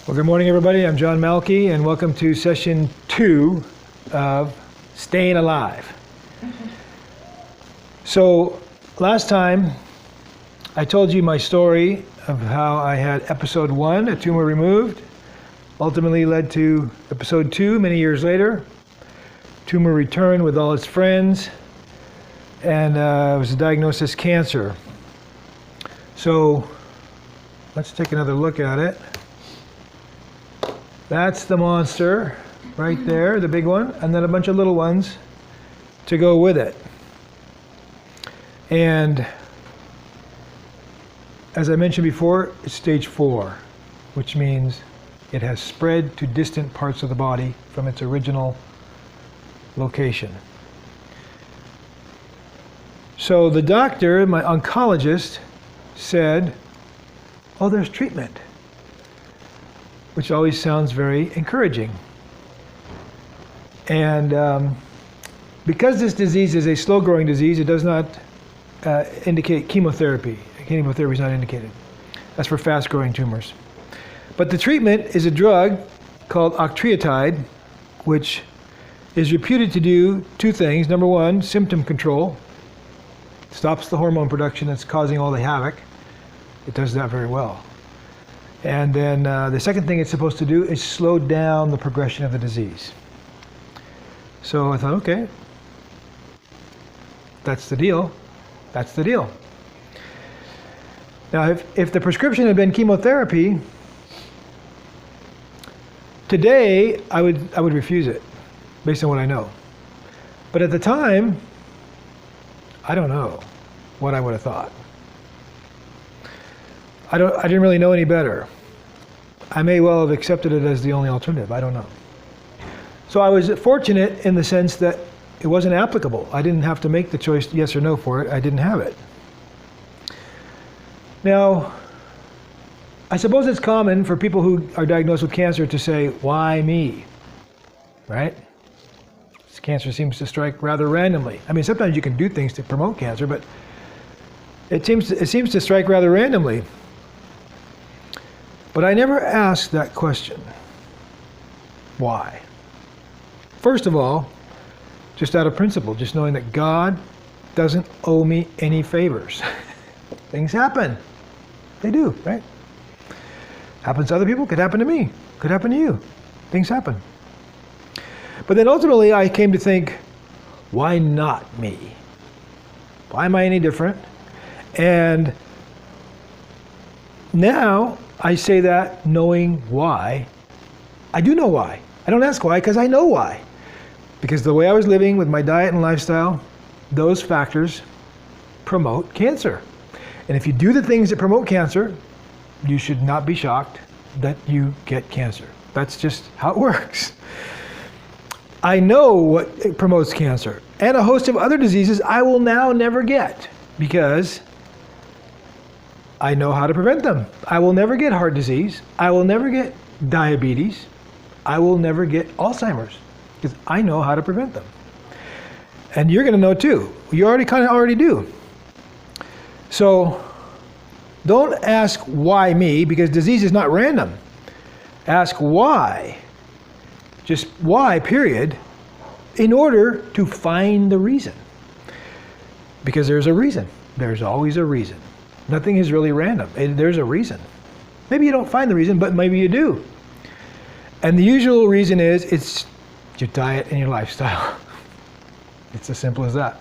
Well, good morning, everybody. I'm John Malky, and welcome to session 2 of Staying Alive. So, last time I told you my story of how I had episode 1, a tumor removed, ultimately led to episode 2 many years later, tumor returned with all its friends, and it was diagnosed as cancer. So, let's take another look at it. That's the monster right there, the big one, and then a bunch of little ones to go with it. And as I mentioned before, it's stage 4, which means it has spread to distant parts of the body from its original location. So the doctor, my oncologist, said, "Oh, there's treatment," which always sounds very encouraging. And because this disease is a slow-growing disease, it does not indicate chemotherapy. Chemotherapy is not indicated. That's for fast-growing tumors. But the treatment is a drug called octreotide, which is reputed to do 2 things. Number 1, symptom control. Stops the hormone production that's causing all the havoc. It does that very well. And then the second thing it's supposed to do is slow down the progression of the disease. So I thought, okay, that's the deal. That's the deal. Now, if the prescription had been chemotherapy, today I would refuse it, based on what I know. But at the time, I don't know what I would have thought. I didn't really know any better. I may well have accepted it as the only alternative. I don't know. So I was fortunate in the sense that it wasn't applicable. I didn't have to make the choice yes or no for it. I didn't have it. Now, I suppose it's common for people who are diagnosed with cancer to say, "Why me?" Right? This cancer seems to strike rather randomly. I mean, sometimes you can do things to promote cancer, but it seems to strike rather randomly. But I never asked that question. Why? First of all, just out of principle, just knowing that God doesn't owe me any favors. Things happen. They do, right? Happens to other people, could happen to me, could happen to you. Things happen. But then ultimately I came to think, why not me? Why am I any different? And now I say that knowing why. I do know why. I don't ask why because I know why. Because the way I was living with my diet and lifestyle, those factors promote cancer. And if you do the things that promote cancer, you should not be shocked that you get cancer. That's just how it works. I know what promotes cancer and a host of other diseases I will now never get because I know how to prevent them. I will never get heart disease. I will never get diabetes. I will never get Alzheimer's because I know how to prevent them. And you're going to know too. You already do. So don't ask why me, because disease is not random. Ask why. Just why, period, in order to find the reason. Because there's a reason. There's always a reason. Nothing is really random. There's a reason. Maybe you don't find the reason, but maybe you do. And the usual reason is it's your diet and your lifestyle. It's as simple as that.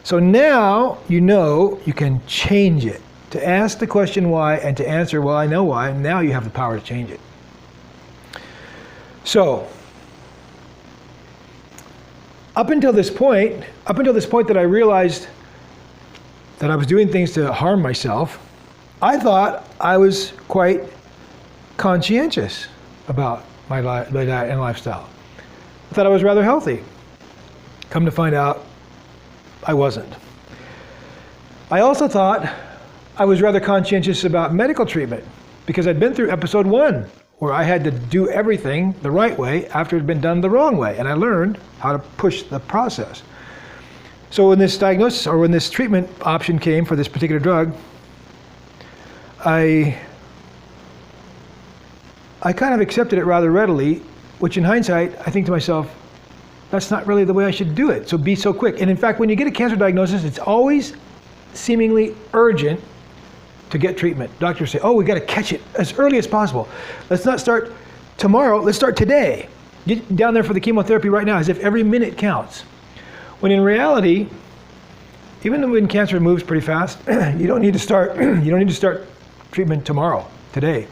So now you know you can change it. To ask the question why and to answer, well, I know why, and now you have the power to change it. So, up until this point that I realized that I was doing things to harm myself, I thought I was quite conscientious about my diet and lifestyle. I thought I was rather healthy. Come to find out, I wasn't. I also thought I was rather conscientious about medical treatment because I'd been through episode 1, where I had to do everything the right way after it had been done the wrong way, and I learned how to push the process. So when this diagnosis, or when this treatment option came for this particular drug, I I kind of accepted it rather readily, which in hindsight, I think to myself, that's not really the way I should do it. So be so quick. And in fact, when you get a cancer diagnosis, it's always seemingly urgent to get treatment. Doctors say, oh, we got to catch it as early as possible. Let's not start tomorrow, let's start today. Get down there for the chemotherapy right now, as if every minute counts. When in reality, even when cancer moves pretty fast, you don't need to start treatment tomorrow, today.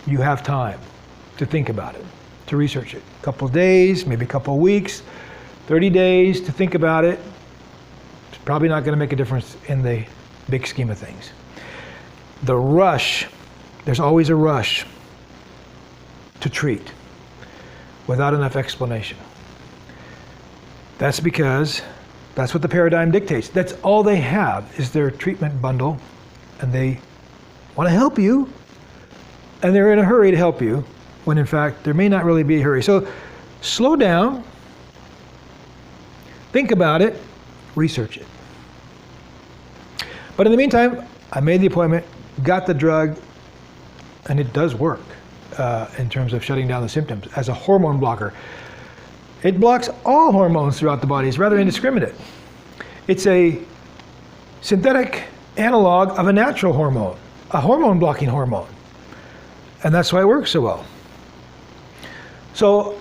You have time to think about it, to research it. A couple of days, maybe a couple of weeks, 30 days to think about it. It's probably not going to make a difference in the big scheme of things. The rush, there's always a rush to treat without enough explanation. That's because that's what the paradigm dictates. That's all they have is their treatment bundle, and they want to help you, and they're in a hurry to help you, when in fact there may not really be a hurry. So slow down, think about it, research it. But in the meantime, I made the appointment, got the drug, and it does work in terms of shutting down the symptoms as a hormone blocker. It blocks all hormones throughout the body. It's rather indiscriminate. It's a synthetic analog of a natural hormone, a hormone blocking hormone. And that's why it works so well. So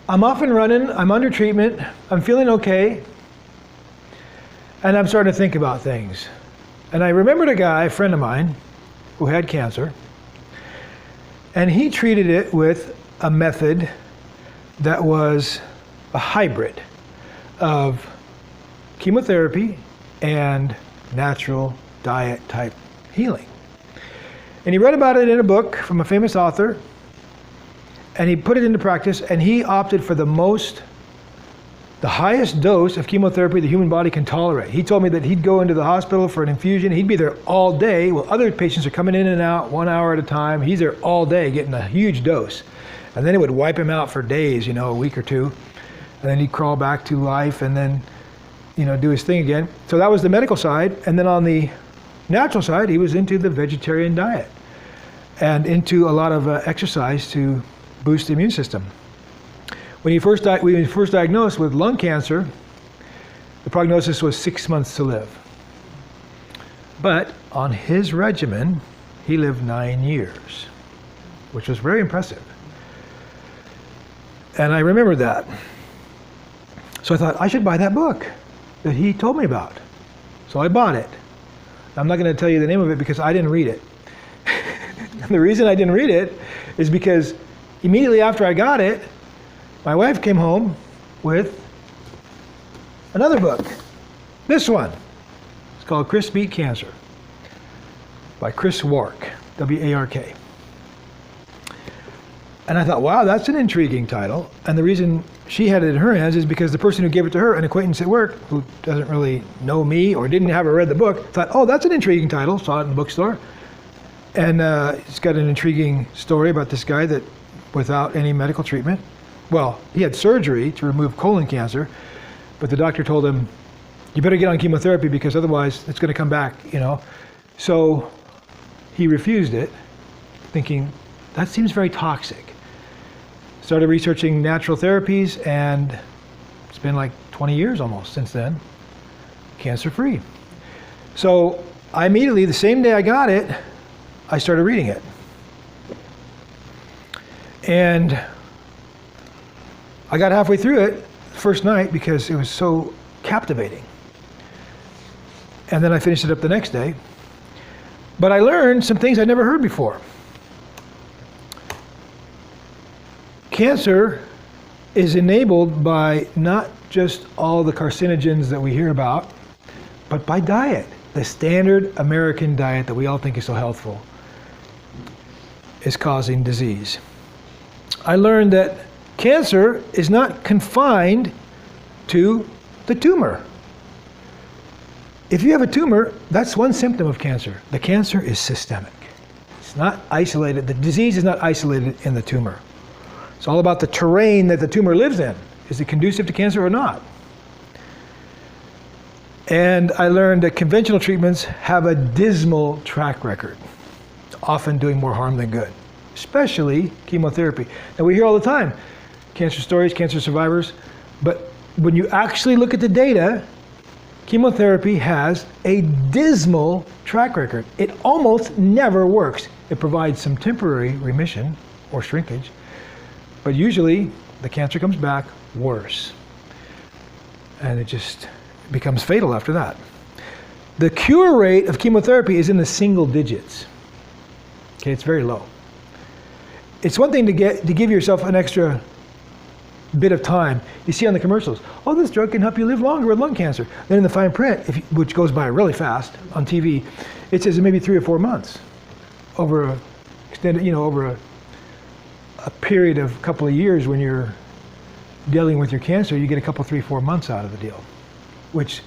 I'm off and running, I'm under treatment, I'm feeling okay, and I'm starting to think about things. And I remembered a guy, a friend of mine, who had cancer, and he treated it with a method that was a hybrid of chemotherapy and natural diet type healing. And he read about it in a book from a famous author, and he put it into practice, and he opted for the highest dose of chemotherapy the human body can tolerate. He told me that he'd go into the hospital for an infusion, he'd be there all day, while other patients are coming in and out 1 hour at a time. He's there all day getting a huge dose. And then it would wipe him out for days, a week or two. And then he'd crawl back to life and then, do his thing again. So that was the medical side. And then on the natural side, he was into the vegetarian diet and into a lot of exercise to boost the immune system. When he was first diagnosed with lung cancer, the prognosis was 6 months to live. But on his regimen, he lived 9 years, which was very impressive. And I remembered that. So I thought, I should buy that book that he told me about. So I bought it. I'm not going to tell you the name of it because I didn't read it. And the reason I didn't read it is because immediately after I got it, my wife came home with another book. This one. It's called Chris Beat Cancer by Chris Wark, W-A-R-K. And I thought, wow, that's an intriguing title. And the reason she had it in her hands is because the person who gave it to her, an acquaintance at work, who doesn't really know me or didn't have read the book, thought, oh, that's an intriguing title, saw it in the bookstore. And it's got an intriguing story about this guy that, without any medical treatment, well, he had surgery to remove colon cancer, but the doctor told him, you better get on chemotherapy because otherwise it's going to come back, So he refused it, thinking, that seems very toxic. Started researching natural therapies, and it's been like 20 years almost since then, cancer-free. So I immediately, the same day I got it, I started reading it. And I got halfway through it the first night because it was so captivating. And then I finished it up the next day. But I learned some things I'd never heard before. Cancer is enabled by not just all the carcinogens that we hear about, but by diet. The standard American diet that we all think is so healthful is causing disease. I learned that cancer is not confined to the tumor. If you have a tumor, that's one symptom of cancer. The cancer is systemic. It's not isolated. The disease is not isolated in the tumor. It's all about the terrain that the tumor lives in. Is it conducive to cancer or not? And I learned that conventional treatments have a dismal track record, often doing more harm than good. especially chemotherapy. Now we hear all the time, cancer stories, cancer survivors, but when you actually look at the data, chemotherapy has a dismal track record. It almost never works. It provides some temporary remission or shrinkage, but usually the cancer comes back worse. And it just becomes fatal after that. The cure rate of chemotherapy is in the single digits. Okay, it's very low. It's one thing to give yourself an extra bit of time. You see on the commercials, oh, this drug can help you live longer with lung cancer. Then in the fine print, which goes by really fast on TV, it says maybe 3 or 4 months over a extended, over a period of a couple of years. When you're dealing with your cancer, you get a couple, 3, 4 months out of the deal. Which,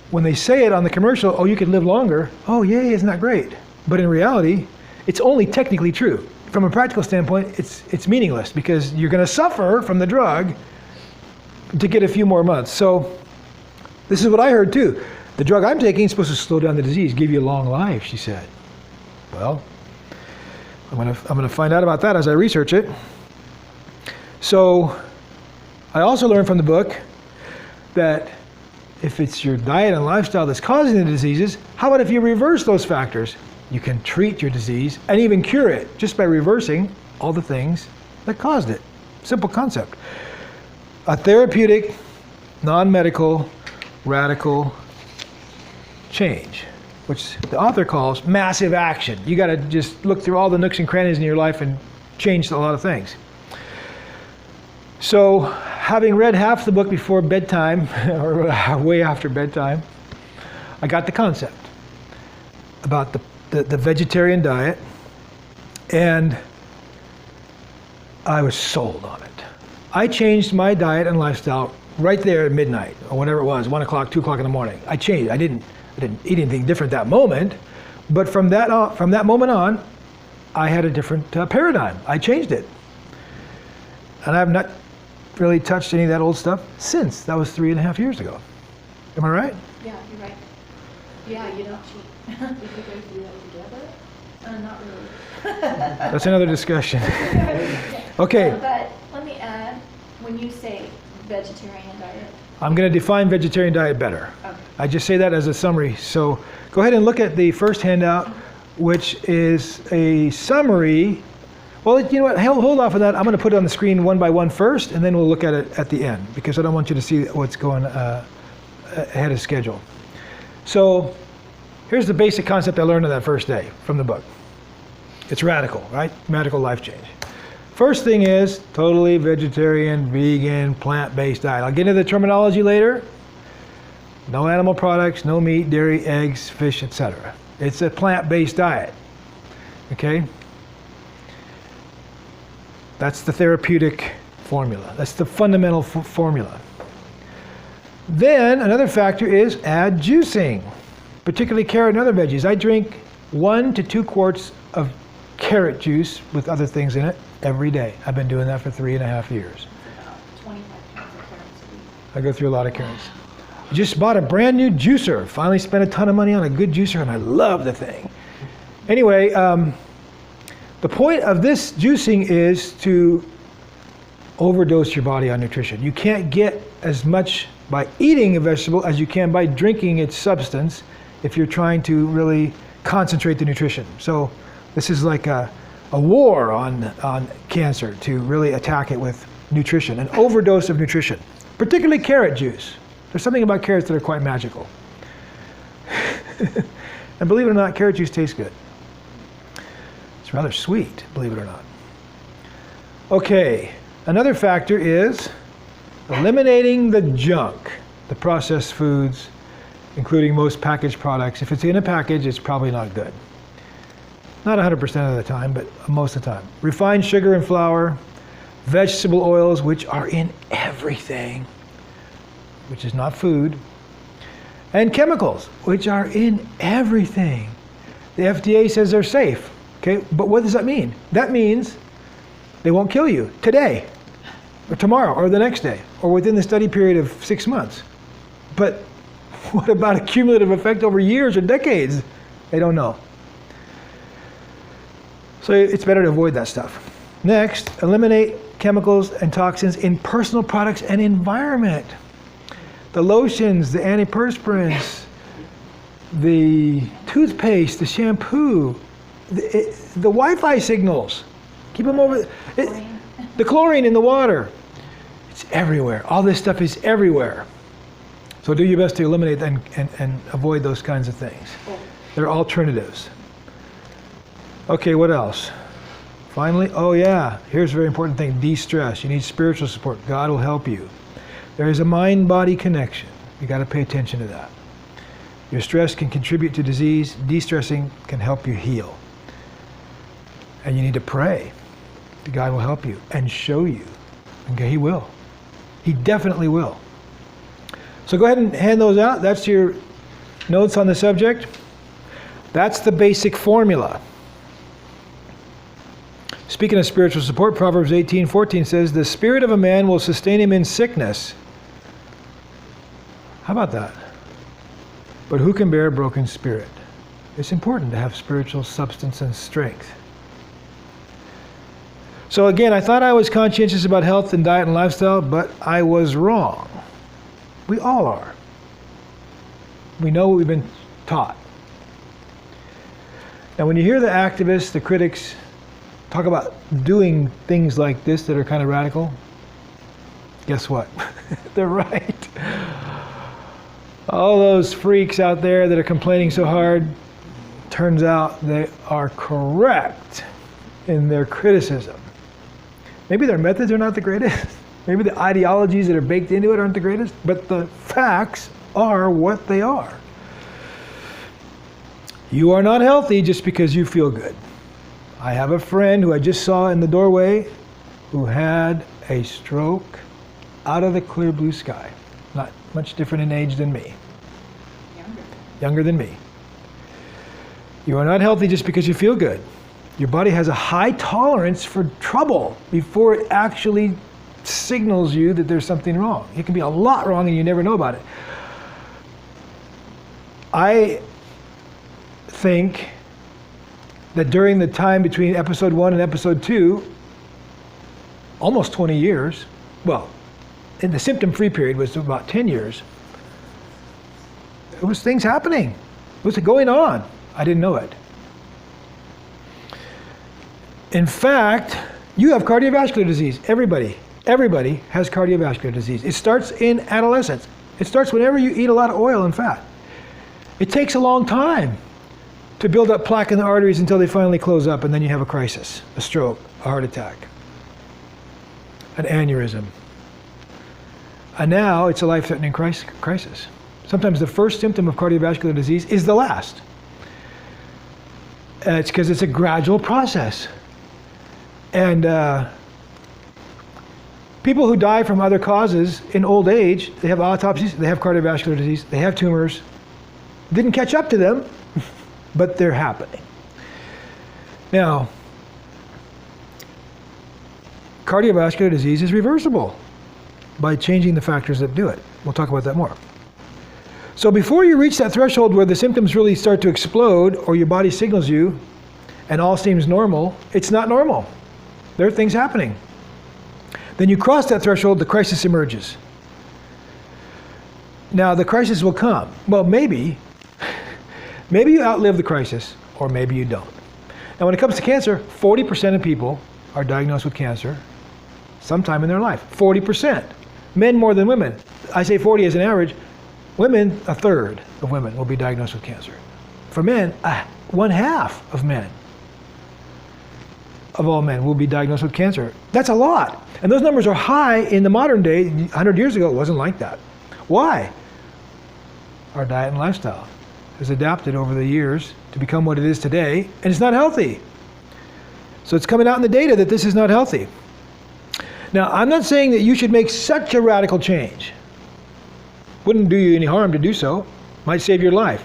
when they say it on the commercial, oh, you could live longer, oh, yay, isn't that great? But in reality, it's only technically true. From a practical standpoint, it's meaningless because you're going to suffer from the drug to get a few more months. So this is what I heard too. The drug I'm taking is supposed to slow down the disease, give you a long life, she said. Well, I'm going to find out about that as I research it. So I also learned from the book that if it's your diet and lifestyle that's causing the diseases, how about if you reverse those factors? You can treat your disease and even cure it just by reversing all the things that caused it. Simple concept. A therapeutic, non-medical, radical change, which the author calls massive action. You got to just look through all the nooks and crannies in your life and change a lot of things. So, having read half the book before bedtime, or way after bedtime, I got the concept about the vegetarian diet, and I was sold on it. I changed my diet and lifestyle right there at midnight, or whatever it was, 1 o'clock, 2 o'clock in the morning. I changed. I didn't eat anything different that moment, but from that moment on, I had a different paradigm. I changed it. And I have not really touched any of that old stuff since. That was 3.5 years ago. Am I right? Yeah, you're right. Yeah, you don't cheat. Did you guys do that together? Not really. That's another discussion. Okay. But let me add, when you say vegetarian diet, I'm going to define vegetarian diet better. Okay. I just say that as a summary. So go ahead and look at the first handout, which is a summary. Well, you know what? Hold off on that. I'm going to put it on the screen one by one first, and then we'll look at it at the end, because I don't want you to see what's going ahead of schedule. So here's the basic concept I learned on that first day from the book. It's radical, right? Radical life change. First thing is totally vegetarian, vegan, plant-based diet. I'll get into the terminology later. No animal products, no meat, dairy, eggs, fish, etc. It's a plant-based diet. Okay? That's the therapeutic formula. That's the fundamental formula. Then another factor is add juicing, particularly carrot and other veggies. I drink 1 to 2 quarts of carrot juice with other things in it every day. I've been doing that for 3.5 years. about 25 pounds of carrots a week. I go through a lot of carrots. I just bought a brand new juicer. Finally spent a ton of money on a good juicer, and I love the thing. Anyway, the point of this juicing is to overdose your body on nutrition. You can't get as much by eating a vegetable as you can by drinking its substance if you're trying to really concentrate the nutrition. So this is like a war on cancer, to really attack it with nutrition, an overdose of nutrition, particularly carrot juice. There's something about carrots that are quite magical. And believe it or not, carrot juice tastes good. It's rather sweet, believe it or not. Okay, another factor is eliminating the junk, the processed foods, including most packaged products. If it's in a package, it's probably not good. Not 100% of the time, but most of the time. Refined sugar and flour, vegetable oils, which are in everything, which is not food, and chemicals, which are in everything. The FDA says they're safe, okay? But what does that mean? That means they won't kill you today, or tomorrow, or the next day, or within the study period of 6 months. But what about a cumulative effect over years or decades? They don't know. So it's better to avoid that stuff. Next, eliminate chemicals and toxins in personal products and environment. The lotions, the antiperspirants, the toothpaste, the shampoo, the Wi-Fi signals. Keep them over. The chlorine in the water. It's everywhere. All this stuff is everywhere. So do your best to eliminate and avoid those kinds of things. There are alternatives. Okay, what else? Finally, oh yeah, here's a very important thing, de-stress. You need spiritual support. God will help you. There is a mind-body connection. You got to pay attention to that. Your stress can contribute to disease. De-stressing can help you heal. And you need to pray. God will help you and show you. Okay, He will. He definitely will. So go ahead and hand those out. That's your notes on the subject. That's the basic formula. Speaking of spiritual support, Proverbs 18:14 says, "The spirit of a man will sustain him in sickness." How about that? But who can bear a broken spirit? It's important to have spiritual substance and strength. So again, I thought I was conscientious about health and diet and lifestyle, but I was wrong. We all are. We know what we've been taught. Now when you hear the activists, the critics, talk about doing things like this that are kind of radical, guess what? They're right. All those freaks out there that are complaining so hard, turns out they are correct in their criticism. Maybe their methods are not the greatest. Maybe the ideologies that are baked into it aren't the greatest, but the facts are what they are. You are not healthy just because you feel good. I have a friend who I just saw in the doorway who had a stroke out of the clear blue sky. Not much different in age than me. Younger than me. You are not healthy just because you feel good. Your body has a high tolerance for trouble before it actually signals you that there's something wrong. It can be a lot wrong and you never know about it. I think that during the time between episode 1 and episode 2, almost 20 years, well, in the symptom-free period was about 10 years, there was things happening. It was going on. I didn't know it. In fact, you have cardiovascular disease. Everybody has cardiovascular disease. It starts in adolescence. It starts whenever you eat a lot of oil and fat. It takes a long time to build up plaque in the arteries until they finally close up, and then you have a crisis, a stroke, a heart attack, an aneurysm. And now it's a life-threatening crisis. Sometimes the first symptom of cardiovascular disease is the last. It's because it's a gradual process. And people who die from other causes in old age, they have autopsies, they have cardiovascular disease, they have tumors. Didn't catch up to them, but they're happening. Now, cardiovascular disease is reversible by changing the factors that do it. We'll talk about that more. So before you reach that threshold where the symptoms really start to explode or your body signals you and all seems normal, it's not normal. There are things happening. Then you cross that threshold, the crisis emerges. Now the crisis will come. Well, maybe you outlive the crisis, or maybe you don't. Now when it comes to cancer, 40% of people are diagnosed with cancer sometime in their life. 40%. Men more than women. I say 40 as an average. Women, a third of women will be diagnosed with cancer. For men, 1/2 of men, of all men, will be diagnosed with cancer. That's a lot. And those numbers are high in the modern day. 100 years ago, it wasn't like that. Why? Our diet and lifestyle has adapted over the years to become what it is today, and it's not healthy. So it's coming out in the data that this is not healthy. Now, I'm not saying that you should make such a radical change. Wouldn't do you any harm to do so. Might save your life.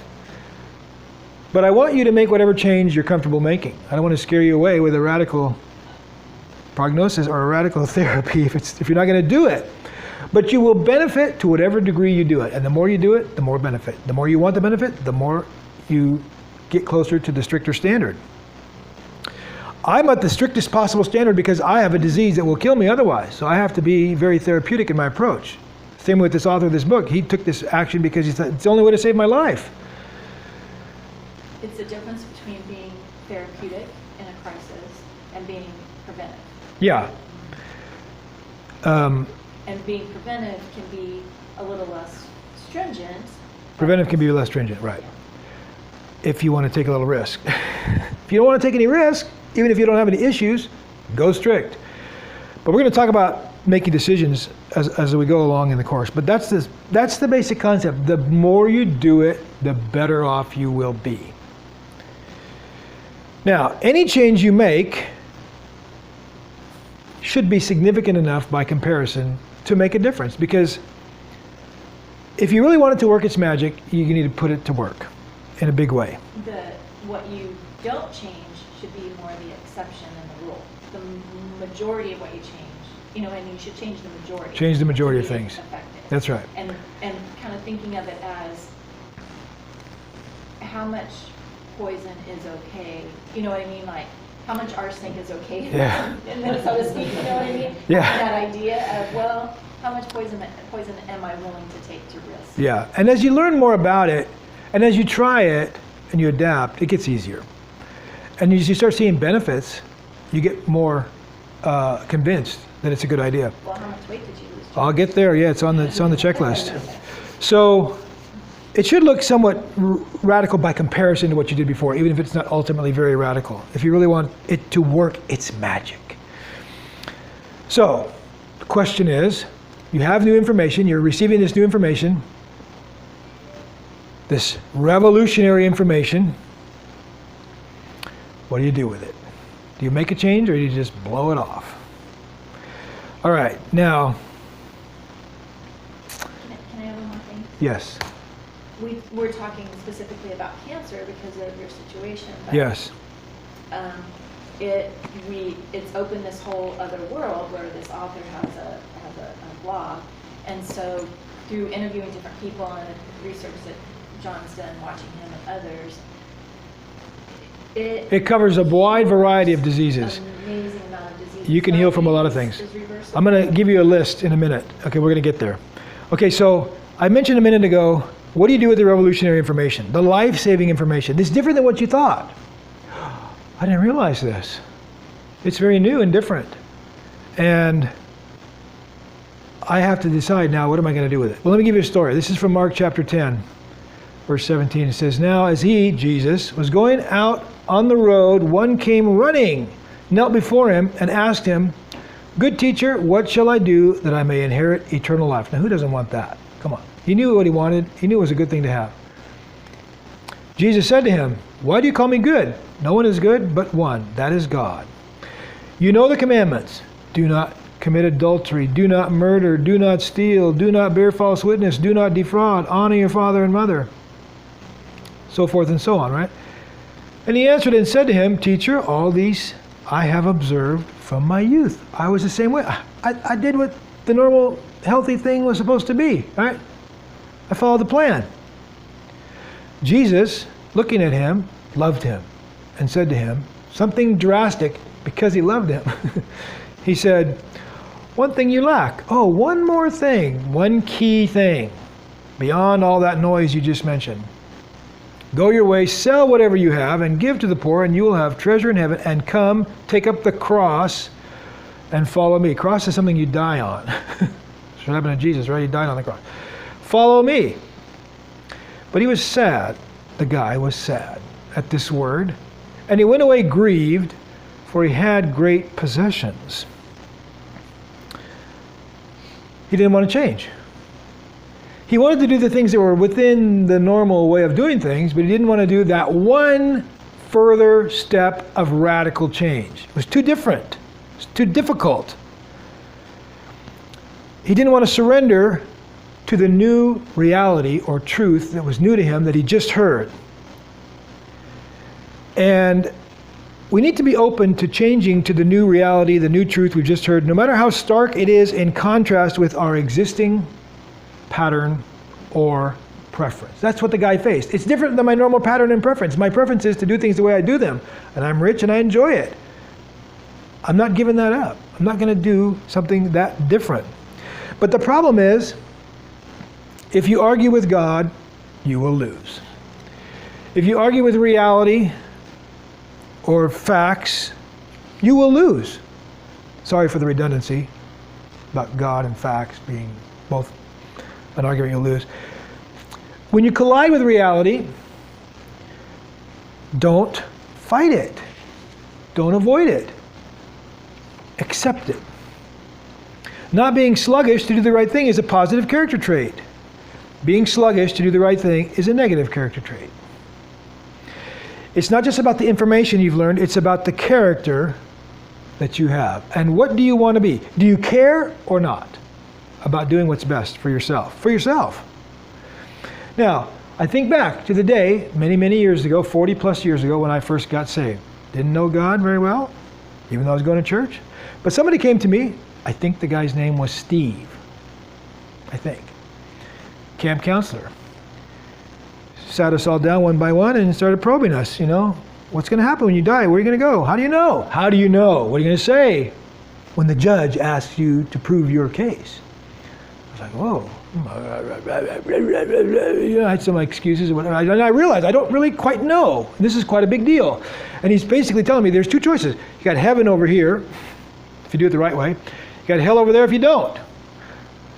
But I want you to make whatever change you're comfortable making. I don't want to scare you away with a radical prognosis or a radical therapy if you're not going to do it. But you will benefit to whatever degree you do it. And the more you do it, the more benefit. The more you want the benefit, the more you get closer to the stricter standard. I'm at the strictest possible standard because I have a disease that will kill me otherwise. So I have to be very therapeutic in my approach. Same with this author of this book. He took this action because he thought it's the only way to save my life. It's the difference between being therapeutic in a crisis and being preventive. Yeah. And being preventive can be a little less stringent. Preventive can be less stringent, right? If you want to take a little risk. If you don't want to take any risk, even if you don't have any issues, go strict. But we're going to talk about making decisions as we go along in the course. But that's the basic concept. The more you do it, the better off you will be. Now, any change you make should be significant enough by comparison to make a difference. Because if you really want it to work its magic, you need to put it to work in a big way. What you don't change should be more the exception than the rule. The majority of what you change, and you should change the majority. Change the majority to of be things. effective. That's right. And kind of thinking of it as how much poison is okay. You know what I mean? Like how much arsenic is okay. Yeah. In Minnesota speak, you know what I mean? Yeah. That idea of, well, how much poison am I willing to take to risk? Yeah. And as you learn more about it, and as you try it and you adapt, it gets easier. And as you start seeing benefits, you get more convinced that it's a good idea. Well, how much weight did you lose? I'll get there. Yeah, it's on the checklist. So it should look somewhat radical by comparison to what you did before, even if it's not ultimately very radical. If you really want it to work, it's magic. So the question is, you have new information, you're receiving this new information, this revolutionary information. What do you do with it? Do you make a change or do you just blow it off? All right, now. Can I have one more thing? Yes. We're talking specifically about cancer because of your situation. But, Yes. It's opened this whole other world where this author has a blog, and so through interviewing different people and research that John's done, watching him and others, it covers a wide variety of diseases. Amazing amount of diseases. You can heal from a lot of things. I'm going to give you a list in a minute. Okay, we're going to get there. Okay, so I mentioned a minute ago, what do you do with the revolutionary information? The life-saving information. This is different than what you thought. I didn't realize this. It's very new and different. And I have to decide now, what am I going to do with it? Well, let me give you a story. This is from Mark chapter 10, verse 17. It says, "Now as he, Jesus, was going out on the road, one came running, knelt before him, and asked him, 'Good teacher, what shall I do that I may inherit eternal life?'" Now, who doesn't want that? Come on. He knew what he wanted. He knew it was a good thing to have. Jesus said to him, "Why do you call me good? No one is good but one, that is God. You know the commandments. Do not commit adultery. Do not murder. Do not steal. Do not bear false witness. Do not defraud. Honor your father and mother." So forth and so on, right? And he answered and said to him, "Teacher, all these I have observed from my youth." I was the same way. I did what the normal healthy thing was supposed to be, right? I followed the plan. Jesus, looking at him, loved him and said to him something drastic because he loved him. He said, "One thing you lack. Oh, one more thing, one key thing, beyond all that noise you just mentioned. Go your way, sell whatever you have, and give to the poor, and you will have treasure in heaven. And come, take up the cross, and follow me." Cross is something you die on. That's what happened to Jesus, right? He died on the cross. "Follow me." But he was sad. The guy was sad at this word. And he went away grieved, for he had great possessions. He didn't want to change. He wanted to do the things that were within the normal way of doing things, but he didn't want to do that one further step of radical change. It was too different. It was too difficult. He didn't want to surrender to the new reality or truth that was new to him that he just heard. And we need to be open to changing to the new reality, the new truth we've just heard, no matter how stark it is in contrast with our existing pattern or preference. That's what the guy faced. It's different than my normal pattern and preference. My preference is to do things the way I do them, and I'm rich and I enjoy it. I'm not giving that up. I'm not going to do something that different. But the problem is, if you argue with God, you will lose. If you argue with reality or facts, you will lose. Sorry for the redundancy about God and facts being both an argument you'll lose. When you collide with reality, don't fight it. Don't avoid it. Accept it. Not being sluggish to do the right thing is a positive character trait. Being sluggish to do the right thing is a negative character trait. It's not just about the information you've learned, it's about the character that you have. And what do you want to be? Do you care or not about doing what's best for yourself? For yourself. Now, I think back to the day, many, many years ago, 40 plus years ago, when I first got saved. Didn't know God very well, even though I was going to church. But somebody came to me, I think the guy's name was Steve, I think. Camp counselor. Sat us all down one by one and started probing us, What's going to happen when you die? Where are you going to go? How do you know? How do you know? What are you going to say when the judge asks you to prove your case? I was like, whoa. I had some excuses or whatever. And I realized I don't really quite know. This is quite a big deal. And he's basically telling me there's two choices. You got heaven over here, if you do it the right way. You got hell over there if you don't.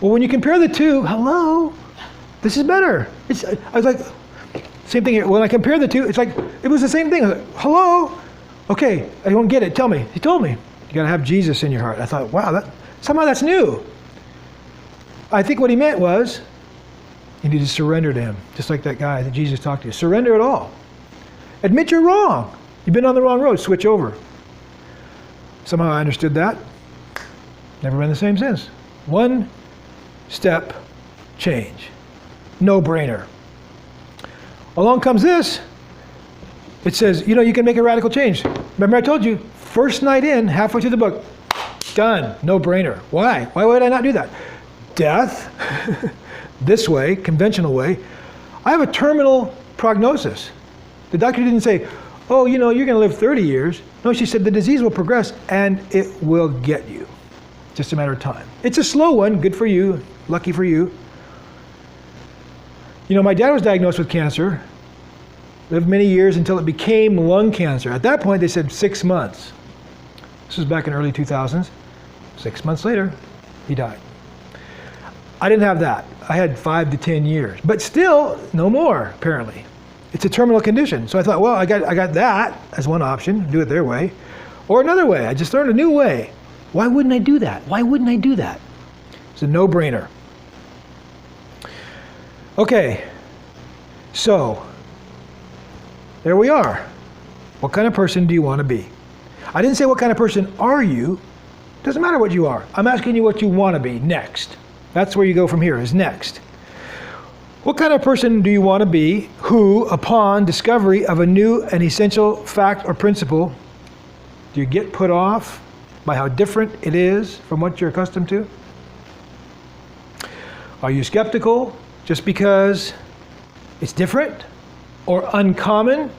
Well, when you compare the two, hello, this is better. I was like, same thing here. When I compare the two, it's like, it was the same thing. I was like, hello? Okay, I don't get it. Tell me. He told me. You got to have Jesus in your heart. I thought, wow, somehow that's new. I think what he meant was, you need to surrender to him, just like that guy that Jesus talked to. Surrender it all. Admit you're wrong. You've been on the wrong road. Switch over. Somehow I understood that. Never been the same since. One step change. No brainer. Along comes this. It says, you can make a radical change. Remember I told you, first night in, halfway through the book, done. No brainer. Why? Why would I not do that? Death, this way, conventional way. I have a terminal prognosis. The doctor didn't say, oh, you're going to live 30 years. No, she said the disease will progress and it will get you. Just a matter of time. It's a slow one. Good for you. Lucky for you. My dad was diagnosed with cancer. Lived many years until it became lung cancer. At that point, they said 6 months. This was back in early 2000s. 6 months later, he died. I didn't have that. I had 5 to 10 years. But still, no more, apparently. It's a terminal condition. So I thought, well, I got that as one option, do it their way. Or another way. I just learned a new way. Why wouldn't I do that? Why wouldn't I do that? It's a no-brainer. Okay, so there we are. What kind of person do you want to be? I didn't say what kind of person are you. Doesn't matter what you are. I'm asking you what you want to be next. That's where you go from here, is next. What kind of person do you want to be who, upon discovery of a new and essential fact or principle, do you get put off by how different it is from what you're accustomed to? Are you skeptical just because it's different or uncommon?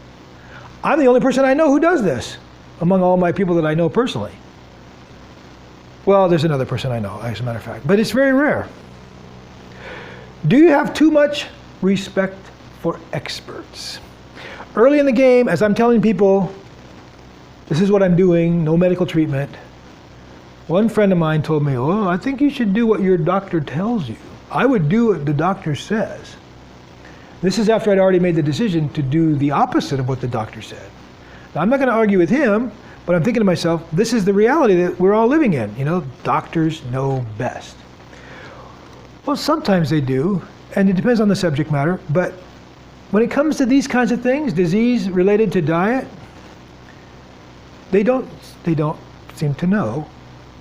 I'm the only person I know who does this among all my people that I know personally. Well, there's another person I know, as a matter of fact, but it's very rare. Do you have too much respect for experts? Early in the game, as I'm telling people, this is what I'm doing, no medical treatment, one friend of mine told me, oh, I think you should do what your doctor tells you. I would do what the doctor says. This is after I'd already made the decision to do the opposite of what the doctor said. Now, I'm not going to argue with him, but I'm thinking to myself, this is the reality that we're all living in. Doctors know best. Well, sometimes they do, and it depends on the subject matter, but when it comes to these kinds of things, disease related to diet, they don't seem to know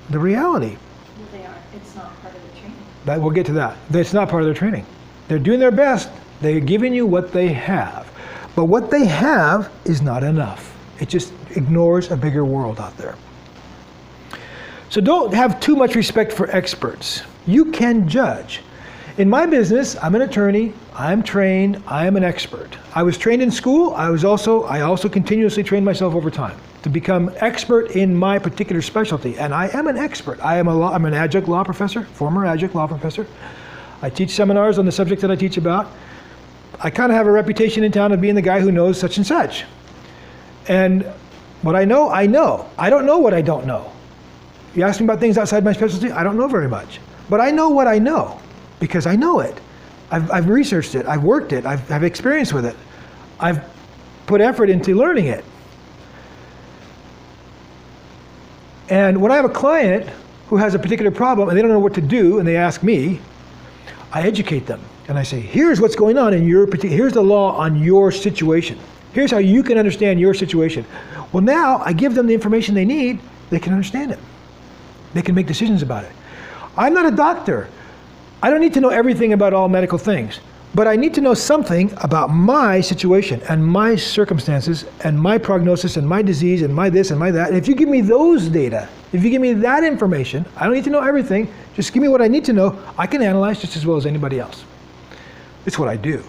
the reality. Well, they aren't. It's not part of the training. We'll get to that. It's not part of their training. They're doing their best. They're giving you what they have. But what they have is not enough. It just ignores a bigger world out there. So don't have too much respect for experts. You can judge. In my business, I'm an attorney, I'm trained, I am an expert. I was trained in school, I also continuously trained myself over time. to become expert in my particular specialty. And I am an expert. I'm an adjunct law professor, former adjunct law professor. I teach seminars on the subject that I teach about. I kind of have a reputation in town of being the guy who knows such and such. And what I know, I know. I don't know what I don't know. You ask me about things outside my specialty, I don't know very much. But I know what I know because I know it. I've researched it, I've worked it, I've experience with it. I've put effort into learning it. And when I have a client who has a particular problem and they don't know what to do and they ask me, I educate them. And I say, here's what's going on in your particular, here's the law on your situation. Here's how you can understand your situation. Well, now I give them the information they need, they can understand it. They can make decisions about it. I'm not a doctor. I don't need to know everything about all medical things, but I need to know something about my situation and my circumstances and my prognosis and my disease and my this and my that. And if you give me those data, if you give me that information, I don't need to know everything, just give me what I need to know, I can analyze just as well as anybody else. It's what I do.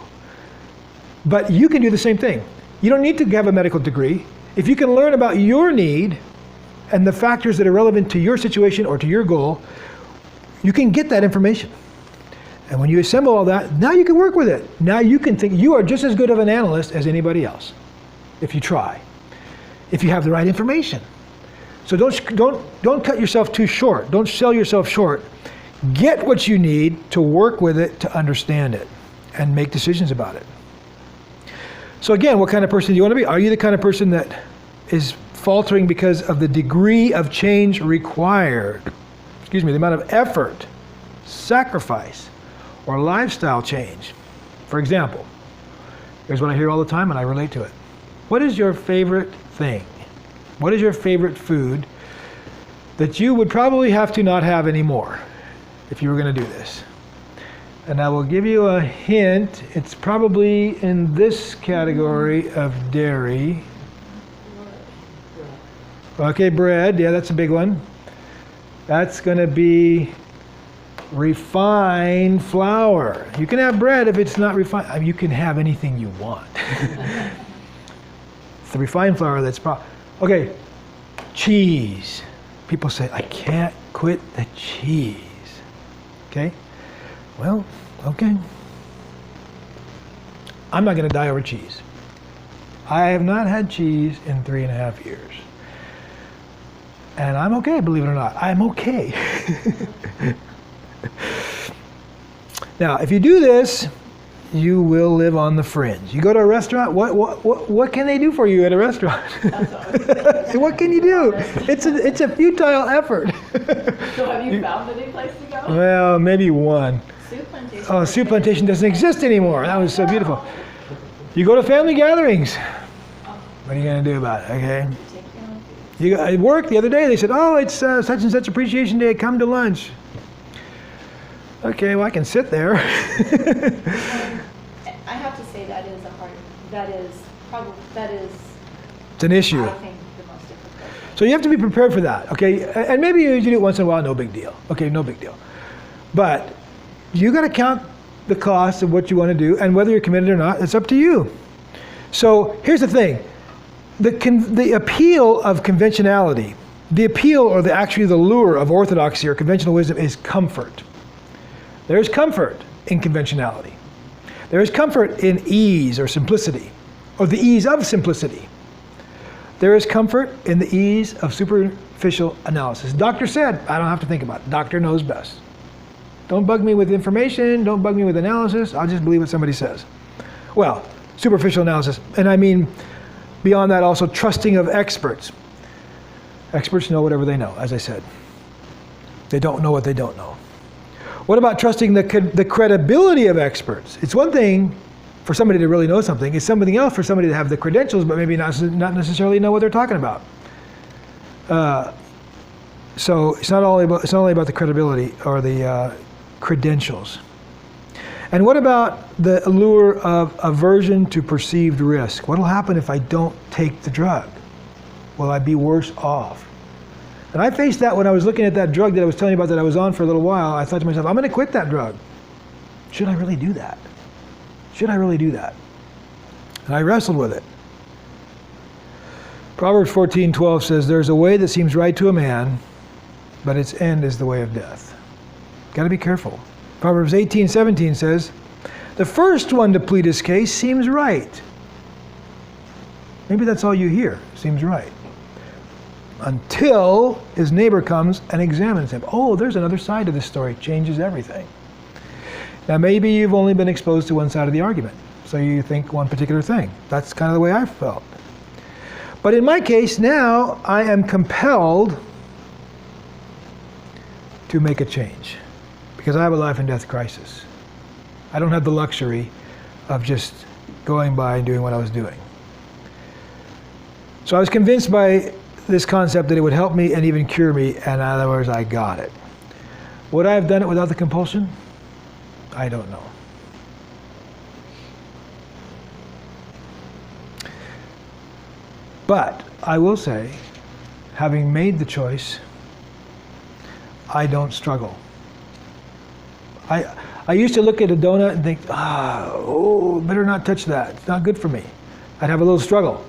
But you can do the same thing. You don't need to have a medical degree. If you can learn about your need and the factors that are relevant to your situation or to your goal, you can get that information. And when you assemble all that, now you can work with it. Now you can think you are just as good of an analyst as anybody else, if you try, if you have the right information. So don't cut yourself too short. Don't sell yourself short. Get what you need to work with it, to understand it, and make decisions about it. So again, what kind of person do you want to be? Are you the kind of person that is faltering because of the degree of change required? The amount of effort, sacrifice, or lifestyle change. For example, here's what I hear all the time and I relate to it. What is your favorite thing? What is your favorite food that you would probably have to not have anymore if you were going to do this? And I will give you a hint. It's probably in this category of dairy. Okay, bread. Yeah, that's a big one. That's going to be refined flour. You can have bread if it's not refined. I mean, you can have anything you want. It's the refined flour that's okay, cheese. People say, I can't quit the cheese. Okay? Well, okay. I'm not going to die over cheese. I have not had cheese in 3.5 years. And I'm okay, believe it or not. I'm okay. Now, if you do this, you will live on the fringe. You go to a restaurant, what can they do for you at a restaurant? What can you do? It's a futile effort. So have you found a new place to go? Well, maybe one. Soup Plantation. Oh, Soup Plantation doesn't exist anymore. That was so beautiful. You go to family gatherings. What are you going to do about it, okay? At work the other day, they said, oh, it's such and such appreciation day, come to lunch. Okay, well, I can sit there. I have to say that is It's an issue. I think the most difficult. So you have to be prepared for that, okay? And maybe you do it once in a while, no big deal. Okay, no big deal. But you got to count the cost of what you want to do, and whether you're committed or not, it's up to you. So here's the thing. The appeal of conventionality, the appeal or actually the lure of orthodoxy or conventional wisdom is comfort. There is comfort in conventionality. There is comfort in ease or simplicity, or the ease of simplicity. There is comfort in the ease of superficial analysis. Doctor said, I don't have to think about it. Doctor knows best. Don't bug me with information, don't bug me with analysis, I'll just believe what somebody says. Well, superficial analysis, and I mean beyond that also trusting of experts. Experts know whatever they know, as I said. They don't know what they don't know. What about trusting the credibility of experts? It's one thing for somebody to really know something. It's something else for somebody to have the credentials, but maybe not necessarily know what they're talking about. So it's not only about the credibility or the credentials. And what about the allure of aversion to perceived risk? What will happen if I don't take the drug? Will I be worse off? And I faced that when I was looking at that drug that I was telling you about that I was on for a little while. I thought to myself, I'm going to quit that drug. Should I really do that? Should I really do that? And I wrestled with it. Proverbs 14:12 says, "There's a way that seems right to a man, but its end is the way of death." Got to be careful. Proverbs 18:17 says, "The first one to plead his case seems right." Maybe that's all you hear, seems right. Until his neighbor comes and examines him. Oh, there's another side to this story. Changes everything. Now, maybe you've only been exposed to one side of the argument, so you think one particular thing. That's kind of the way I felt. But in my case, now I am compelled to make a change because I have a life and death crisis. I don't have the luxury of just going by and doing what I was doing. So I was convinced by this concept that it would help me and even cure me, and in other words, I got it. Would I have done it without the compulsion? I don't know. But I will say, having made the choice, I don't struggle. I used to look at a donut and think, better not touch that. It's not good for me. I'd have a little struggle.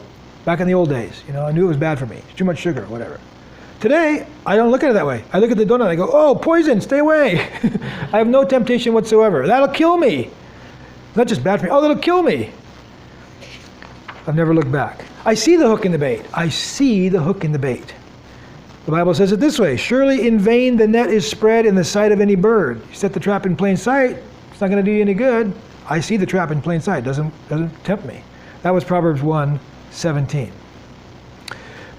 Back in the old days, I knew it was bad for me. It's too much sugar, whatever. Today, I don't look at it that way. I look at the donut and I go, oh, poison, stay away. I have no temptation whatsoever. That'll kill me. It's not just bad for me. Oh, that'll kill me. I've never looked back. I see the hook in the bait. I see the hook in the bait. The Bible says it this way, surely in vain the net is spread in the sight of any bird. You set the trap in plain sight, it's not going to do you any good. I see the trap in plain sight, doesn't tempt me. That was Proverbs 1:17.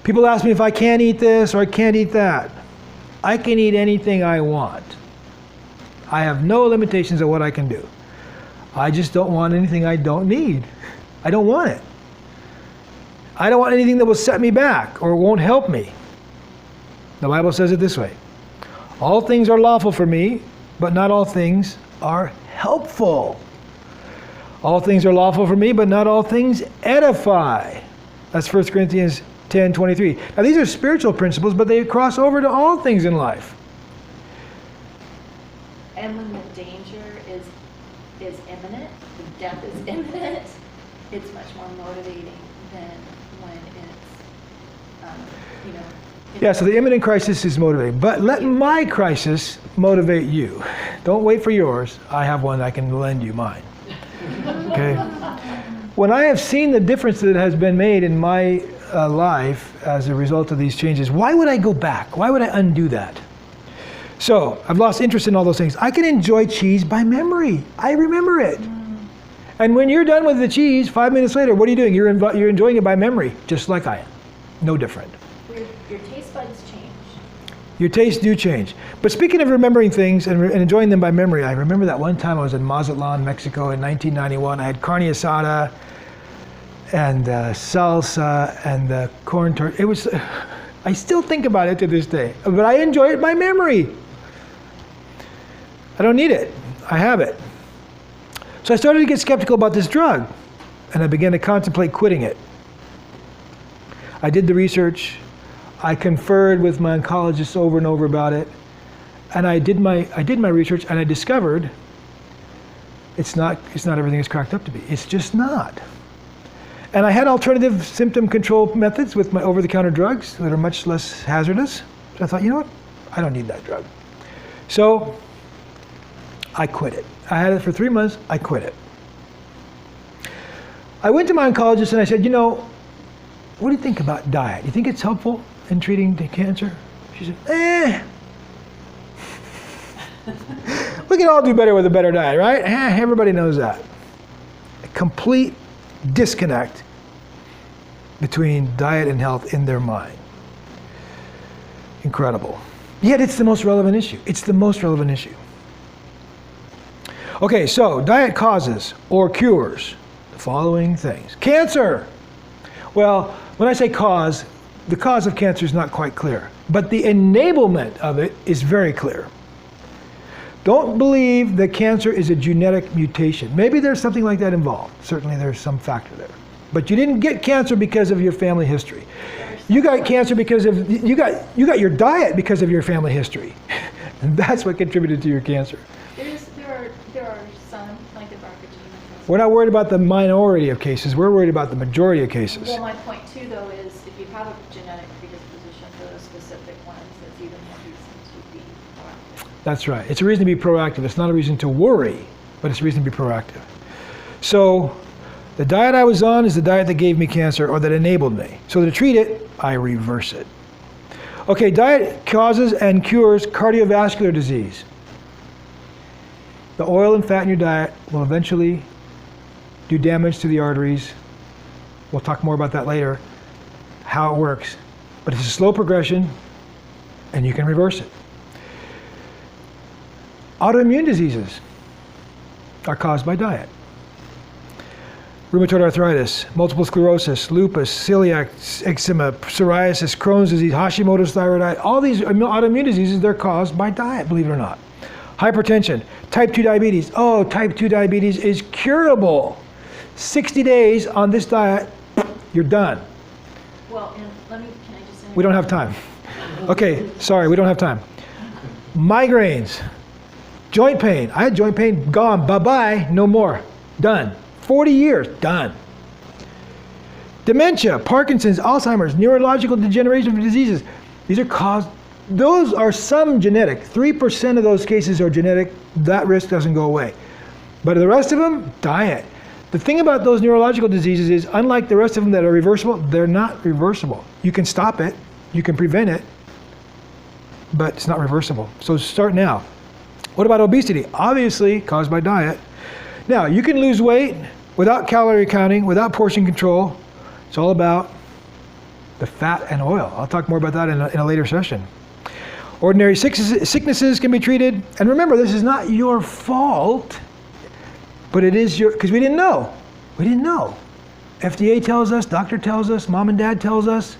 People ask me if I can't eat this or I can't eat that. I can eat anything I want. I have no limitations of what I can do. I just don't want anything I don't need. I don't want it. I don't want anything that will set me back or won't help me. The Bible says it this way, all things are lawful for me, but not all things are helpful. All things are lawful for me, but not all things edify. That's 1 Corinthians 10:23. Now these are spiritual principles, but they cross over to all things in life. And when the danger is imminent, the death is imminent, it's much more motivating than when it's, Yeah, so the imminent crisis is motivating. But let my crisis motivate you. Don't wait for yours. I have one, I can lend you mine. Okay? When I have seen the difference that has been made in my life as a result of these changes, why would I go back? Why would I undo that? So, I've lost interest in all those things. I can enjoy cheese by memory. I remember it. And when you're done with the cheese, 5 minutes later, what are you doing? You're enjoying it by memory, just like I am. No different. Your taste buds change. Your tastes do change. But speaking of remembering things and enjoying them by memory, I remember that one time I was in Mazatlan, Mexico in 1991. I had carne asada and salsa and corn tortillas. It was, I still think about it to this day, but I enjoy it by memory. I don't need it. I have it. So I started to get skeptical about this drug, and I began to contemplate quitting it. I did the research. I conferred with my oncologist over and over about it, and I did my research, and I discovered it's not everything it's cracked up to be. It's just not. And I had alternative symptom control methods with my over-the-counter drugs that are much less hazardous. So I thought, you know what? I don't need that drug. So I quit it. I had it for 3 months. I quit it. I went to my oncologist and I said, what do you think about diet? Do you think it's helpful in treating the cancer? She said, we can all do better with a better diet, right? Everybody knows that. A complete disconnect between diet and health in their mind. Incredible. Yet it's the most relevant issue. It's the most relevant issue. Okay, so diet causes or cures the following things. Cancer. Well, when I say cause, the cause of cancer is not quite clear, but the enablement of it is very clear. Don't believe that cancer is a genetic mutation. Maybe there's something like that involved. Certainly there's some factor there. But you didn't get cancer because of your family history. You got cancer because of, you got your diet because of your family history. And that's what contributed to your cancer. There are some, like the BRCA gene. We're not worried about the minority of cases. We're worried about the majority of cases. Well, my point too, though, is if you have a it's even more reason to be proactive. That's right. It's a reason to be proactive. It's not a reason to worry, but it's a reason to be proactive. So the diet I was on is the diet that gave me cancer or that enabled me. So to treat it, I reverse it. Okay, diet causes and cures cardiovascular disease. The oil and fat in your diet will eventually do damage to the arteries. We'll talk more about that later, how it works. But it's a slow progression, and you can reverse it. Autoimmune diseases are caused by diet. Rheumatoid arthritis, multiple sclerosis, lupus, celiac, eczema, psoriasis, Crohn's disease, Hashimoto's thyroiditis, all these autoimmune diseases, they're caused by diet, believe it or not. Hypertension, type 2 diabetes. Oh, type 2 diabetes is curable. 60 days on this diet, you're done. Well, and can I just We don't have time. Okay, sorry, we don't have time. Migraines, joint pain. I had joint pain, gone, bye-bye, no more, done. 40 years, done. Dementia, Parkinson's, Alzheimer's, neurological degenerative diseases. Those are some genetic. 3% of those cases are genetic. That risk doesn't go away. But the rest of them, diet. The thing about those neurological diseases is, unlike the rest of them that are reversible, they're not reversible. You can stop it, you can prevent it, but it's not reversible. So start now. What about obesity? Obviously caused by diet. Now, you can lose weight without calorie counting, without portion control. It's all about the fat and oil. I'll talk more about that in a later session. Ordinary sicknesses can be treated. And remember, this is not your fault, but it is because we didn't know. We didn't know. FDA tells us, doctor tells us, mom and dad tells us.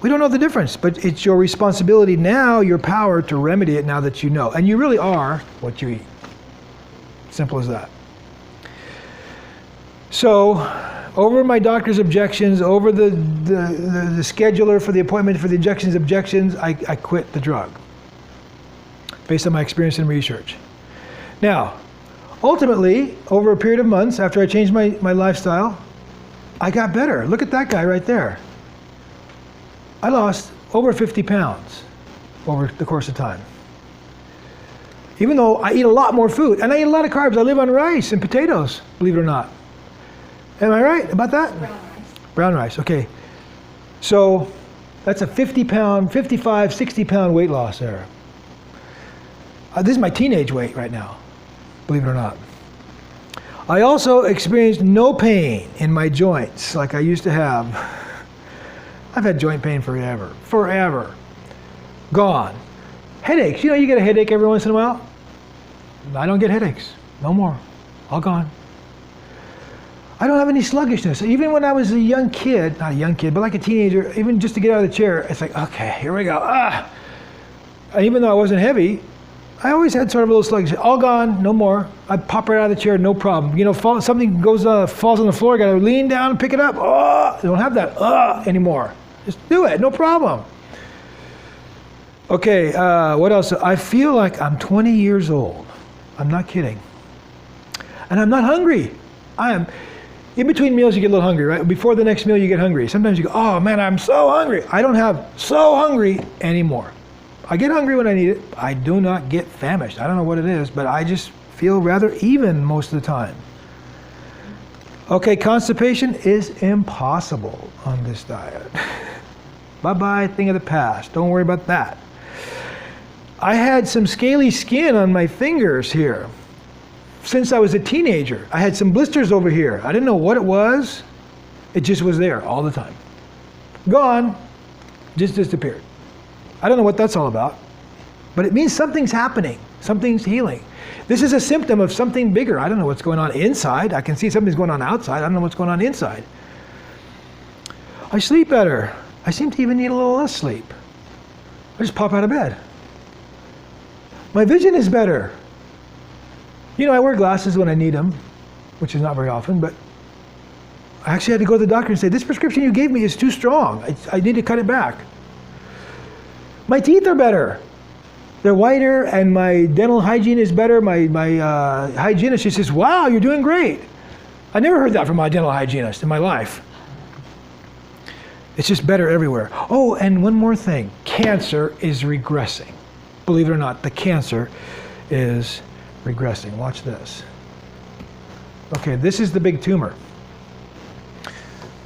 We don't know the difference, but it's your responsibility now, your power to remedy it now that you know. And you really are what you eat. Simple as that. So, over my doctor's objections, over the scheduler for the appointment for the injections objections, I quit the drug based on my experience and research. Now, ultimately, over a period of months after I changed my lifestyle, I got better. Look at that guy right there. I lost over 50 pounds over the course of time. Even though I eat a lot more food, and I eat a lot of carbs. I live on rice and potatoes, believe it or not. Am I right about that? Brown rice. Brown rice, okay. So that's a 50-pound, 55, 60-pound weight loss there. This is my teenage weight right now, believe it or not. I also experienced no pain in my joints like I used to have. I've had joint pain forever. Gone. Headaches, you get a headache every once in a while. I don't get headaches, no more, all gone. I don't have any sluggishness. Even when I was a young kid, not a young kid, but like a teenager, even just to get out of the chair, it's like, okay, here we go. And even though I wasn't heavy, I always had sort of a little sluggishness. All gone, no more. I'd pop right out of the chair, no problem. Something falls on the floor, gotta lean down and pick it up. I don't have that anymore. Just do it, no problem. Okay, what else? I feel like I'm 20 years old. I'm not kidding. And I'm not hungry. In between meals you get a little hungry, right? Before the next meal you get hungry. Sometimes you go, oh man, I'm so hungry. I don't have so hungry anymore. I get hungry when I need it. I do not get famished. I don't know what it is, but I just feel rather even most of the time. Okay, constipation is impossible on this diet. Bye-bye, thing of the past. Don't worry about that. I had some scaly skin on my fingers here. Since I was a teenager, I had some blisters over here. I didn't know what it was. It just was there all the time. Gone, just disappeared. I don't know what that's all about, but it means something's happening, something's healing. This is a symptom of something bigger. I don't know what's going on inside. I can see something's going on outside. I don't know what's going on inside. I sleep better. I seem to even need a little less sleep. I just pop out of bed. My vision is better. I wear glasses when I need them, which is not very often, but I actually had to go to the doctor and say, this prescription you gave me is too strong. I need to cut it back. My teeth are better. They're whiter, and my dental hygiene is better. My hygienist, she says, wow, you're doing great. I never heard that from my dental hygienist in my life. It's just better everywhere. Oh, and one more thing. cancer is regressing. Believe it or not, the cancer is regressing. Watch this. Okay, this is the big tumor.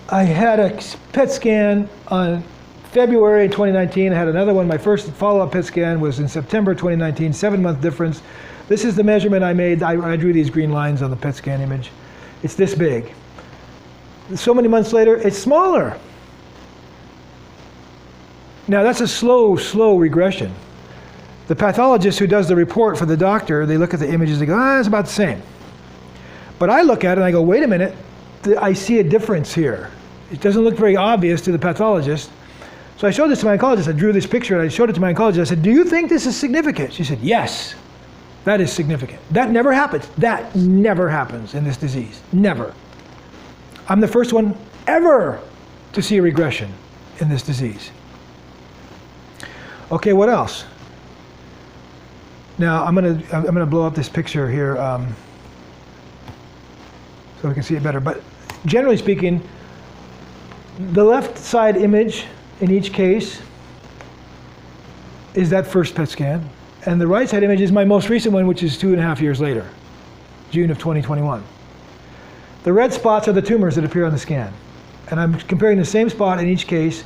I had a PET scan on February 2019. I had another one. My first follow-up PET scan was in September 2019, 7-month difference. This is the measurement I made. I drew these green lines on the PET scan image. It's this big. So many months later, it's smaller. Now that's a slow regression. The pathologist who does the report for the doctor, they look at the images, they go, it's about the same. But I look at it and I go, wait a minute, I see a difference here. It doesn't look very obvious to the pathologist. So I showed this to my oncologist. I drew this picture and I showed it to my oncologist. I said, do you think this is significant? She said, yes, that is significant. That never happens. That never happens in this disease. Never. I'm the first one ever to see a regression in this disease. Okay, what else? Now I'm gonna blow up this picture here so we can see it better. But generally speaking, the left side image in each case is that first PET scan, and the right side image is my most recent one, which is 2.5 years later, June of 2021. The red spots are the tumors that appear on the scan, and I'm comparing the same spot in each case,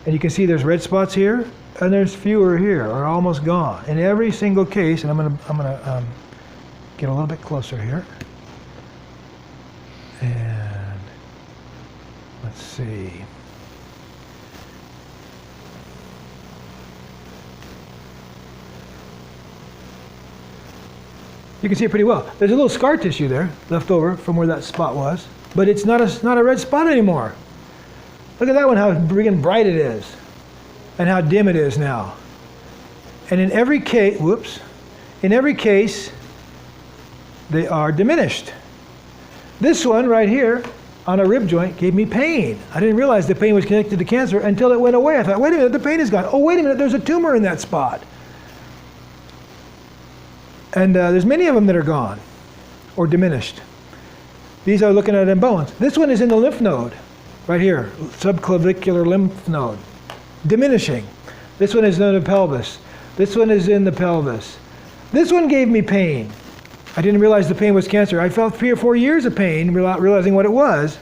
and you can see there's red spots here, and there's fewer here, or almost gone in every single case. And I'm gonna get a little bit closer here, and let's see. You can see it pretty well. There's a little scar tissue there left over from where that spot was, but it's not a red spot anymore. Look at that one, how friggin' bright it is, and how dim it is now. And in every case, they are diminished. This one right here on a rib joint gave me pain. I didn't realize the pain was connected to cancer until it went away. I thought, wait a minute, the pain is gone. Oh, wait a minute, there's a tumor in that spot. And there's many of them that are gone or diminished. These are looking at in bones. This one is in the lymph node, right here, subclavicular lymph node, diminishing. This one is in the pelvis. This one is in the pelvis. This one gave me pain. I didn't realize the pain was cancer. I felt 3 or 4 years of pain without realizing what it was.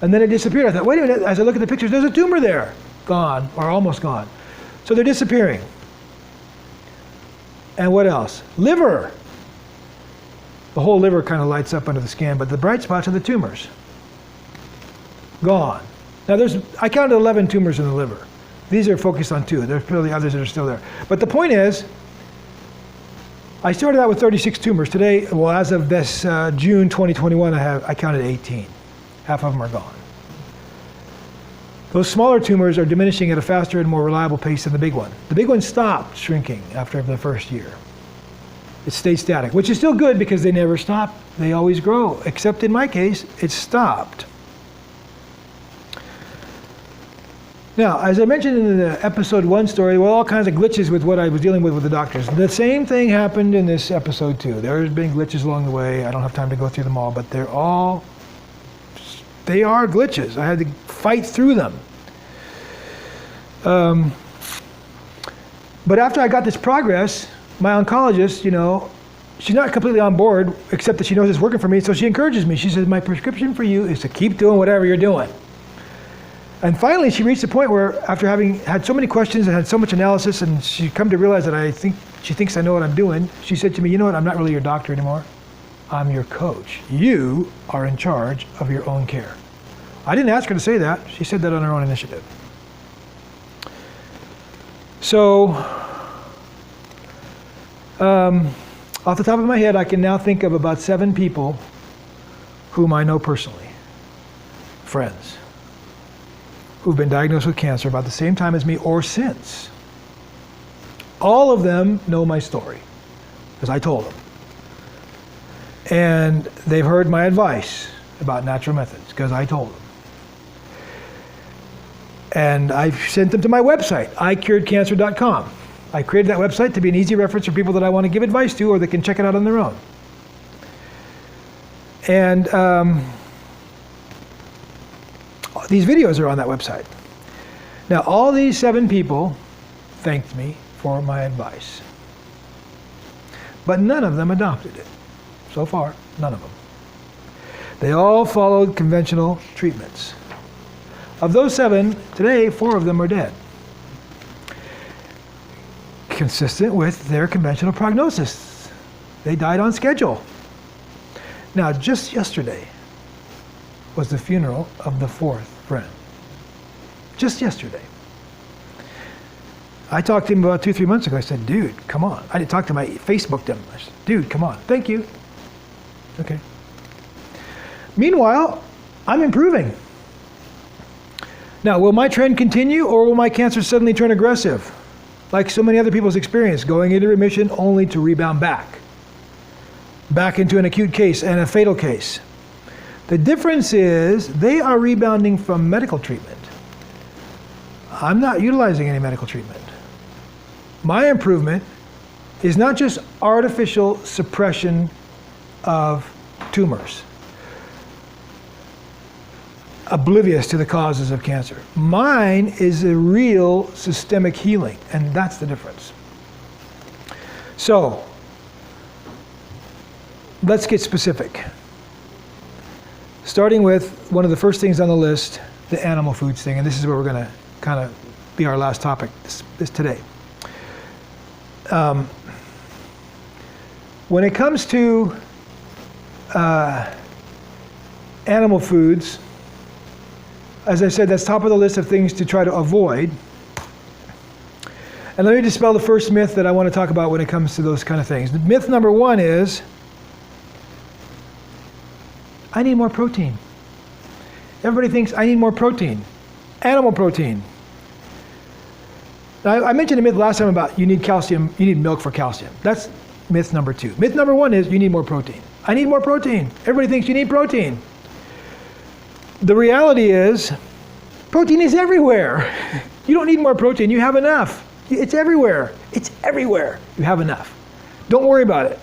And then it disappeared. I thought, wait a minute, as I look at the pictures, there's a tumor there. Gone, or almost gone. So they're disappearing. And what else? Liver. The whole liver kind of lights up under the scan, but the bright spots are the tumors. Gone. Now I counted 11 tumors in the liver. These are focused on 2. There's probably others that are still there. But the point is, I started out with 36 tumors. Today, well, as of this June 2021, I counted 18. Half of them are gone. Those smaller tumors are diminishing at a faster and more reliable pace than the big one. The big one stopped shrinking after the first year. It stayed static, which is still good because they never stop. They always grow, except in my case, it stopped. Now, as I mentioned in the episode 1 story, well, all kinds of glitches with what I was dealing with the doctors. The same thing happened in this episode 2. There's been glitches along the way. I don't have time to go through them all, but they are glitches. I had to fight through them. But after I got this progress, my oncologist, she's not completely on board, except that she knows it's working for me, so she encourages me. She says, my prescription for you is to keep doing whatever you're doing. And finally, she reached a point where, after having had so many questions and had so much analysis, and she come to realize that she thinks I know what I'm doing, she said to me, you know what, I'm not really your doctor anymore. I'm your coach. You are in charge of your own care. I didn't ask her to say that. She said that on her own initiative. So, off the top of my head, I can now think of about 7 people whom I know personally, friends, who've been diagnosed with cancer about the same time as me or since. All of them know my story, because I told them. And they've heard my advice about natural methods, because I told them. And I've sent them to my website, icuredcancer.com. I created that website to be an easy reference for people that I want to give advice to, or they can check it out on their own. And these videos are on that website. Now, all these 7 people thanked me for my advice. But none of them adopted it. So far, none of them. They all followed conventional treatments. Of those 7, today 4 of them are dead. Consistent with their conventional prognosis. They died on schedule. Now, just yesterday was the funeral of the 4th friend. Just yesterday. I talked to him about 2-3 months ago. I said, dude, come on. I didn't talk to him. I Facebooked him. I said, dude, come on. Thank you. Okay. Meanwhile, I'm improving. Now, will my trend continue, or will my cancer suddenly turn aggressive? Like so many other people's experience, going into remission only to rebound back into an acute case and a fatal case. The difference is they are rebounding from medical treatment. I'm not utilizing any medical treatment. My improvement is not just artificial suppression of tumors, oblivious to the causes of cancer. Mine is a real systemic healing, and that's the difference. So, let's get specific. Starting with one of the first things on the list, the animal foods thing, and this is where we're going to kind of be our last topic this today. When it comes to animal foods, as I said, that's top of the list of things to try to avoid. And let me dispel the first myth that I want to talk about when it comes to those kind of things. Myth number 1 is, I need more protein. Everybody thinks I need more protein. Animal protein. Now, I mentioned a myth last time about you need calcium, you need milk for calcium. That's myth number 2. Myth number 1 is you need more protein. I need more protein. Everybody thinks you need protein. The reality is, protein is everywhere. You don't need more protein, you have enough. It's everywhere. It's everywhere. You have enough. Don't worry about it.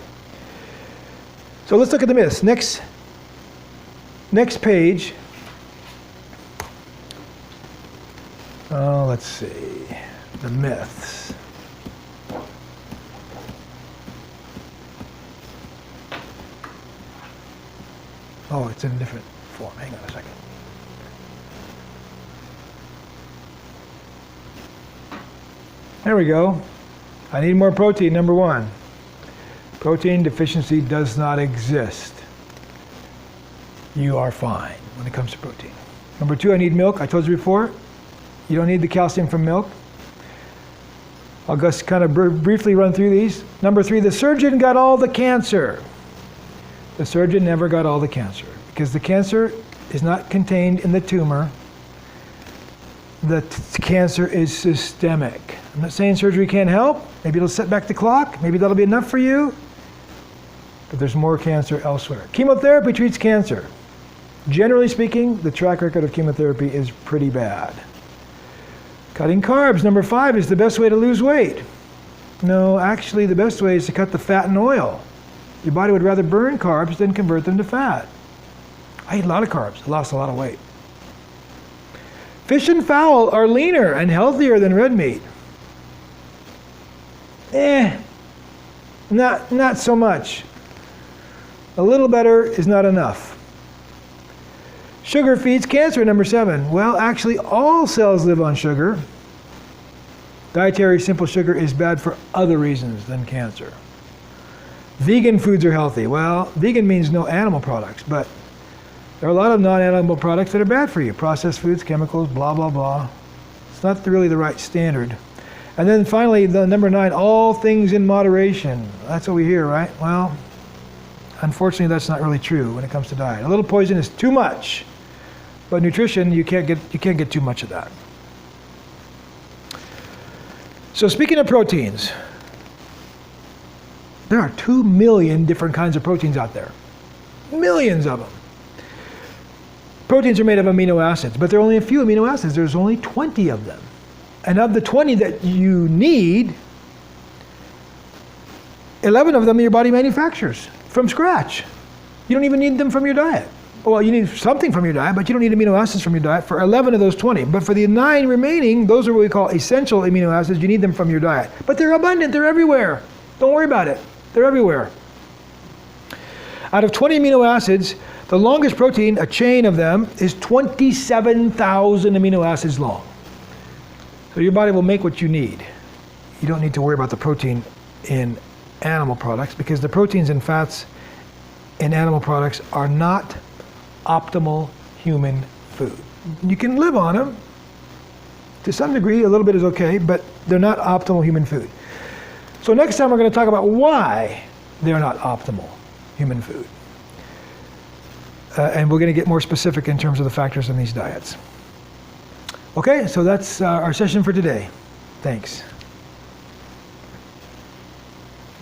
So let's look at the myths. Next page. Oh, let's see. The myths. Oh, it's in a different form. Hang on a second. There we go. I need more protein, number 1. Protein deficiency does not exist. You are fine when it comes to protein. Number 2, I need milk. I told you before, you don't need the calcium from milk. I'll just kind of briefly run through these. Number 3, the surgeon got all the cancer. The surgeon never got all the cancer because the cancer is not contained in the tumor. The cancer is systemic. I'm not saying surgery can't help. Maybe it'll set back the clock. Maybe that'll be enough for you. But there's more cancer elsewhere. Chemotherapy treats cancer. Generally speaking, the track record of chemotherapy is pretty bad. Cutting carbs, number 5, is the best way to lose weight. No, actually the best way is to cut the fat and oil. Your body would rather burn carbs than convert them to fat. I eat a lot of carbs. I lost a lot of weight. Fish and fowl are leaner and healthier than red meat. Not so much. A little better is not enough. Sugar feeds cancer, number 7. Well, actually, all cells live on sugar. Dietary simple sugar is bad for other reasons than cancer. Vegan foods are healthy. Well, vegan means no animal products, but there are a lot of non-animal products that are bad for you. Processed foods, chemicals, blah, blah, blah. It's not really the right standard. And then finally, the number 9, all things in moderation. That's what we hear, right? Well, unfortunately, that's not really true when it comes to diet. A little poison is too much, but nutrition, you can't get too much of that. So speaking of proteins, there are 2 million different kinds of proteins out there. Millions of them. Proteins are made of amino acids, but there are only a few amino acids. There's only 20 of them. And of the 20 that you need, 11 of them your body manufactures from scratch. You don't even need them from your diet. Well, you need something from your diet, but you don't need amino acids from your diet for 11 of those 20. But for the 9 remaining, those are what we call essential amino acids. You need them from your diet. But they're abundant. They're everywhere. Don't worry about it. They're everywhere. Out of 20 amino acids, the longest protein, a chain of them, is 27,000 amino acids long. So your body will make what you need. You don't need to worry about the protein in animal products because the proteins and fats in animal products are not optimal human food. You can live on them. To some degree, a little bit is okay, but they're not optimal human food. So next time we're going to talk about why they're not optimal human food. And we're going to get more specific in terms of the factors in these diets. Okay, so that's our session for today. Thanks.